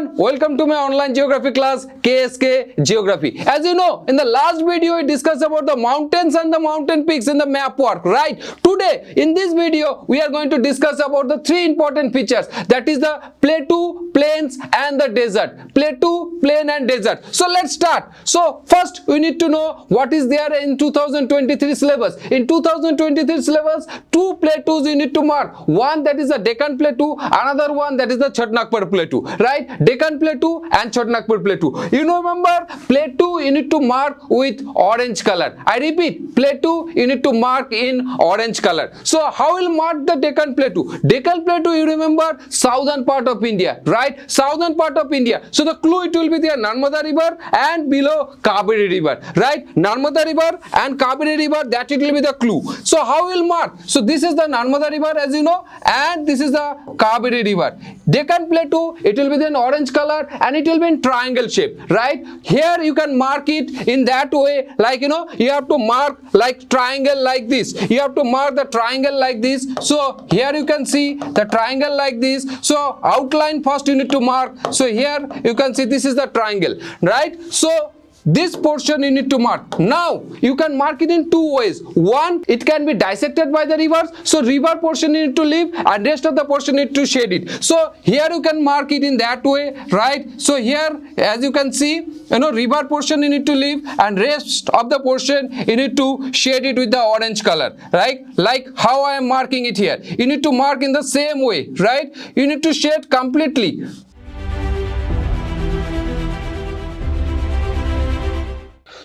everyone, welcome to my online geography class KSK Geography. As you know, in the last video we discussed about the mountains and the mountain peaks in the map work, right? Today in this video we are going to discuss about the three important features, that is the plateau, plains and the desert. Plateau, plain and desert. So let's start. So first we need to know what is there in 2023 syllabus. In 2023 syllabus, two plateaus you need to mark. One that is the Deccan Plateau, another one that is the Chhatnagpur Plateau, right? Deccan Plateau and Chhatnagpur Plateau. You know, remember, plateau you need to mark with orange color. I repeat, plateau you need to mark in orange color. So how will mark the Deccan Plateau? Deccan Plateau, you remember, southern part of India, right? Southern part of India. So the clue, it will be there, Narmada River and below Kaveri River, right? Narmada River and Kaveri River, that it will be the clue. So how will mark? So this is the Narmada River, as you know, and this is the Kaveri River. Deccan Plateau, it will be in orange color and it will be in triangle shape, right? Here you can mark it in that way, like, you know, you have to mark like triangle like this. You have to mark the triangle like this. So here you can see the triangle like this. So outline first you need to mark. So here you can see this is the triangle, right? So this portion you need to mark. Now you can mark it in two ways. One, it can be dissected by the rivers, so river portion you need to leave and rest of the portion you need to shade it. So here you can mark it in that way, right? So here, as you can see, you know, river portion you need to leave and rest of the portion you need to shade it with the orange color, right? Like how I am marking it here. You need to mark in the same way, right? You need to shade completely.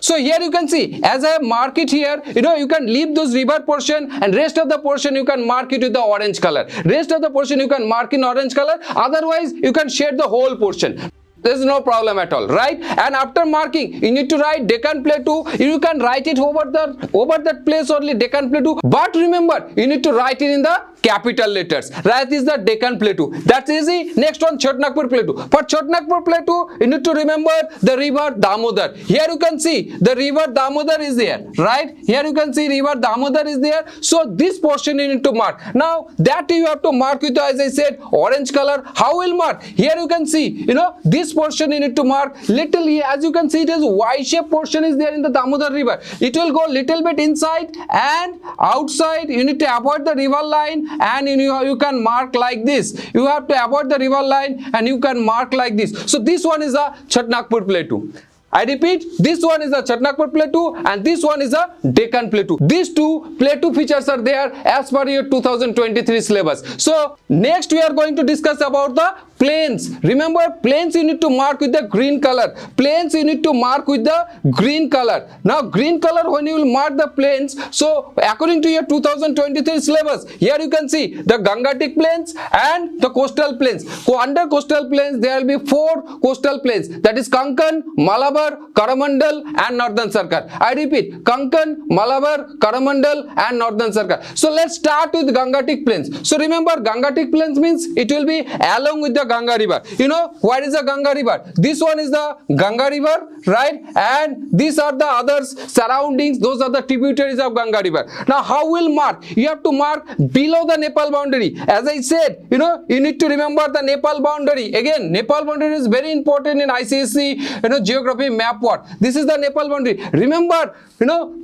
So here you can see, as I mark it here, you know, you can leave those river portion and rest of the portion you can mark it with the orange color. Rest of the portion you can mark in orange color. Otherwise, you can shade the whole portion. There's no problem at all, right? And after marking, you need to write Deccan Plateau. You can write it over that place only, Deccan Plateau. But remember, you need to write it in the capital letters. That is the Deccan Plateau. That's easy. Next one, Chhatnagpur Plateau. For Chhatnagpur Plateau, you need to remember the river Damodar. Here you can see the river Damodar is there, right? Here you can see river Damodar is there. So this portion you need to mark. Now that you have to mark with, as I said, orange color. How will mark? Here you can see, you know, this portion you need to mark little here. As you can see, it is Y-shaped portion is there in the Damodar River. It will go little bit inside and outside. You need to avoid the river line and you can mark like this. You have to avoid the river line and you can mark like this. So this one is a Chhatnagpur Plateau. I repeat, this one is the Chhatnagpur Plateau and this one is the Deccan Plateau. These two plateau features are there as per your 2023 syllabus. So next we are going to discuss about the plains. Remember, plains you need to mark with the green color. Plains you need to mark with the green color. Now green color, when you will mark the plains, so according to your 2023 syllabus, here you can see the Gangetic Plains and the coastal plains. So under coastal plains there will be four coastal plains, that is Konkan, Malabar, Coromandel and Northern Sarkar. I repeat, Konkan, Malabar, Coromandel and Northern Sarkar. So let's start with Gangetic Plains. So remember, Gangetic Plains means it will be along with the Ganga River. You know, where is the Ganga River? This one is the Ganga River, right? And these are the others surroundings. Those are the tributaries of Ganga River. Now how will mark? You have to mark below the Nepal boundary. As I said, you know, you need to remember the Nepal boundary. Again, Nepal boundary is very important in ICSE, you know, geography map work. This is the Nepal boundary. Remember, you know,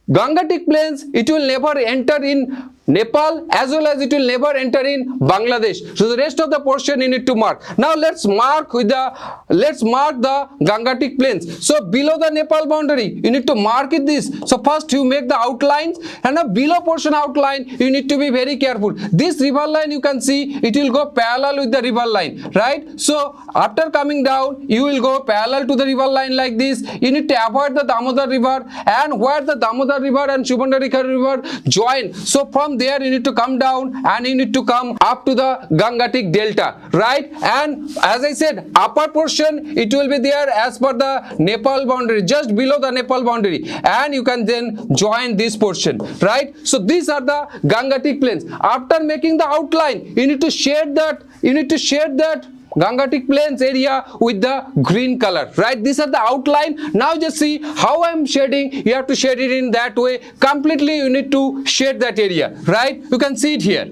Gangetic Plains, it will never enter in Nepal as well as it will never enter in Bangladesh. So the rest of the portion you need to mark. Now let's mark the Gangetic Plains. So below the Nepal boundary, you need to mark it this. So first you make the outlines, and the below portion outline you need to be very careful. This river line you can see, it will go parallel with the river line, right? So after coming down, you will go parallel to the river line like this. You need to avoid the Damodar River, and where the Damodar River and Subarnarekha River join. So from there you need to come down and you need to come up to the Gangetic Delta, right? And as I said, upper portion it will be there as per the Nepal boundary, just below the Nepal boundary, and you can then join this portion, right? So these are the Gangetic Plains. After making the outline, you need to shade that Gangetic Plains area with the green color, right? These are the outline. Now just see how I am shading. You have to shade it in that way. Completely you need to shade that area, right? You can see it here.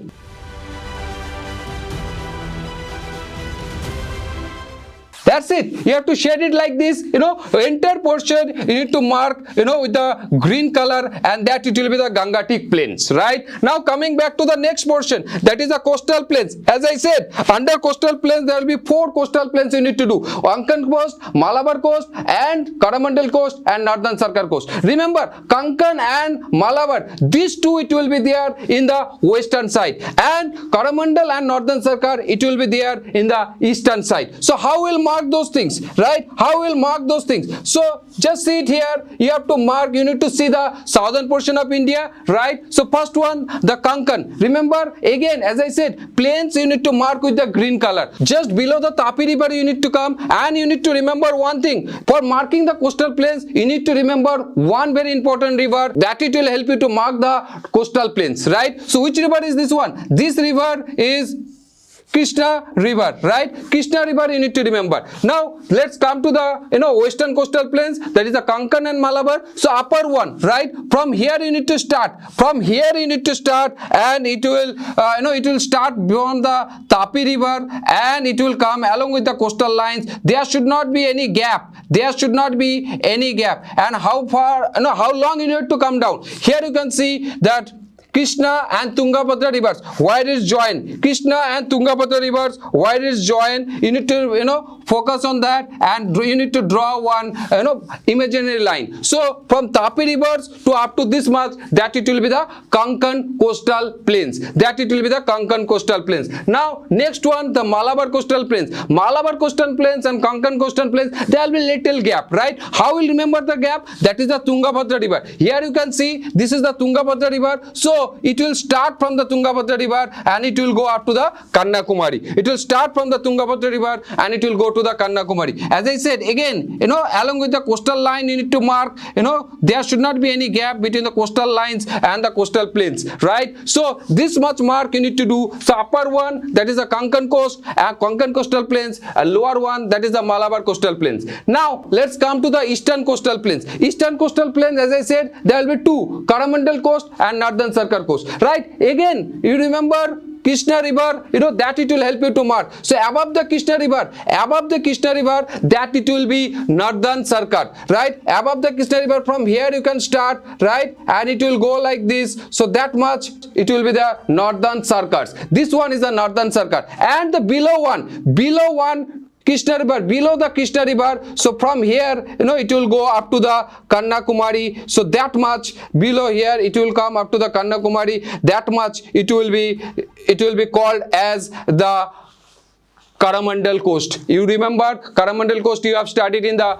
That's it. You have to shade it like this, entire portion you need to mark, with the green color, and that it will be the Gangetic plains, right? Now coming back to the next portion, that is the coastal plains. As I said, under coastal plains there will be 4 coastal plains you need to do: Konkan coast, Malabar coast, and Coromandel coast, and Northern Sarkar coast. Remember, Konkan and Malabar, these two it will be there in the western side, and Coromandel and Northern Sarkar it will be there in the eastern side. So how will mark those things, right? How will mark those things? So just see it here. You have to mark, you need to see the southern portion of India, right? So first one, the Konkan. Remember, again, as I said, plains you need to mark with the green color. Just below the Tapi river you need to come, and you need to remember one thing. For marking the coastal plains, you need to remember one very important river, that it will help you to mark the coastal plains, right? So which river is this one? This river is Krishna river, right? Krishna river you need to remember. Now let's come to the western coastal plains, that is the Konkan and Malabar. So upper one, right? From here you need to start. From here you need to start, and it will it will start beyond the Tapi river, and it will come along with the coastal lines. There should not be any gap. There should not be any gap. And how far, how long you need to come down? Here you can see that Krishna and Tungabhadra rivers, where it is joined. Krishna and Tungabhadra rivers, where it is joined. You need to focus on that, and you need to draw one imaginary line. So from Tapi rivers to up to this much, that it will be the Konkan coastal plains. That it will be the Konkan coastal plains. Now next one, the Malabar coastal plains. Malabar coastal plains and Konkan coastal plains, there will be little gap, right? How will remember the gap? That is the Tungabhadra river. Here you can see this is the Tungabhadra river. So it will start from the Tungabhadra river, and it will go up to the Kanyakumari. It will start from the Tungabhadra river, and it will go to the Kanyakumari. As I said, again, along with the coastal line you need to mark, there should not be any gap between the coastal lines and the coastal plains, right? So this much mark you need to do. So upper one, that is the Konkan coast, Konkan coastal plains, lower one, that is the Malabar coastal plains. Now let's come to the eastern coastal plains. Eastern coastal plains, as I said, there will be 2, Coromandel coast and Northern Sarkar coast, right? Again, you remember Krishna river, that it will help you to mark. So above the Krishna river, that it will be Northern Sarkar, right? Above the Krishna river, from here you can start, right? And it will go like this. So that much it will be the Northern Sarkars. This one is the Northern Sarkar, and the below one Krishna river, below the Krishna river. So from here, it will go up to the Kanyakumari. So that much below here, it will come up to the Kanyakumari. That much it will be called as the Coromandel coast. You remember Coromandel coast, you have studied in the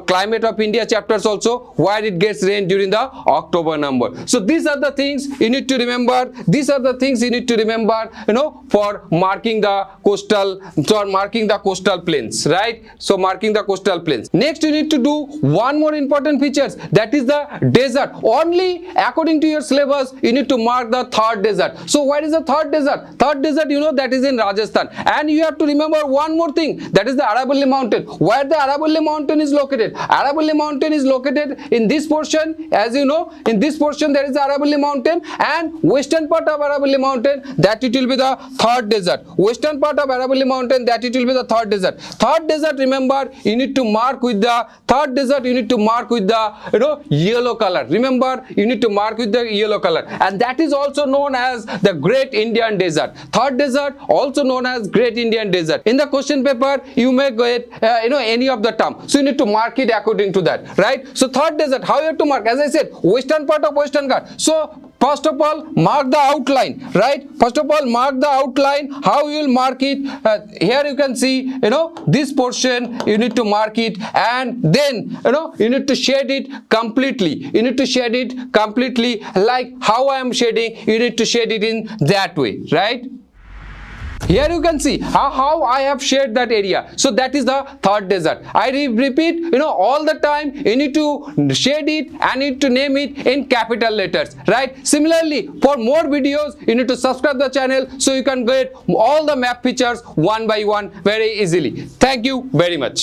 climate of India chapters also, where it gets rain during the October number. So these are the things you need to remember. These are the things you need to remember, for marking the coastal plains, right? So marking the coastal plains. Next you need to do one more important features, that is the desert. Only according to your syllabus you need to mark the third desert. So where is the third desert? Third desert, that is in Rajasthan. And you have to remember one more thing, that is the Aravalli mountain. Where the Aravalli mountain is located? Aravalli mountain is located in this portion. As you know, in this portion there is the Aravalli mountain, and western part of Aravalli mountain, that it will be the third desert. Western part of Aravalli mountain, that it will be the third desert. Third desert, remember, you need to mark with the third desert, you need to mark with the yellow color. Remember, you need to mark with the yellow color, and that is also known as the Great Indian Desert. Third desert, also known as Great Indian Desert. In the question paper, you may get any of the term. So you need to mark it according to that, right? So third desert, how you have to mark? As I said, western part of Western Ghats. So first of all, mark the outline, right? First of all, mark the outline. How you will mark it? Here you can see, this portion you need to mark it, and then you need to shade it completely. You need to shade it completely, like how I am shading. You need to shade it in that way, right? Here you can see how I have shaded that area. So that is the third desert. I repeat, all the time you need to shade it and you need to name it in capital letters, right? Similarly, for more videos, you need to subscribe the channel so you can get all the map features one by one very easily. Thank you very much.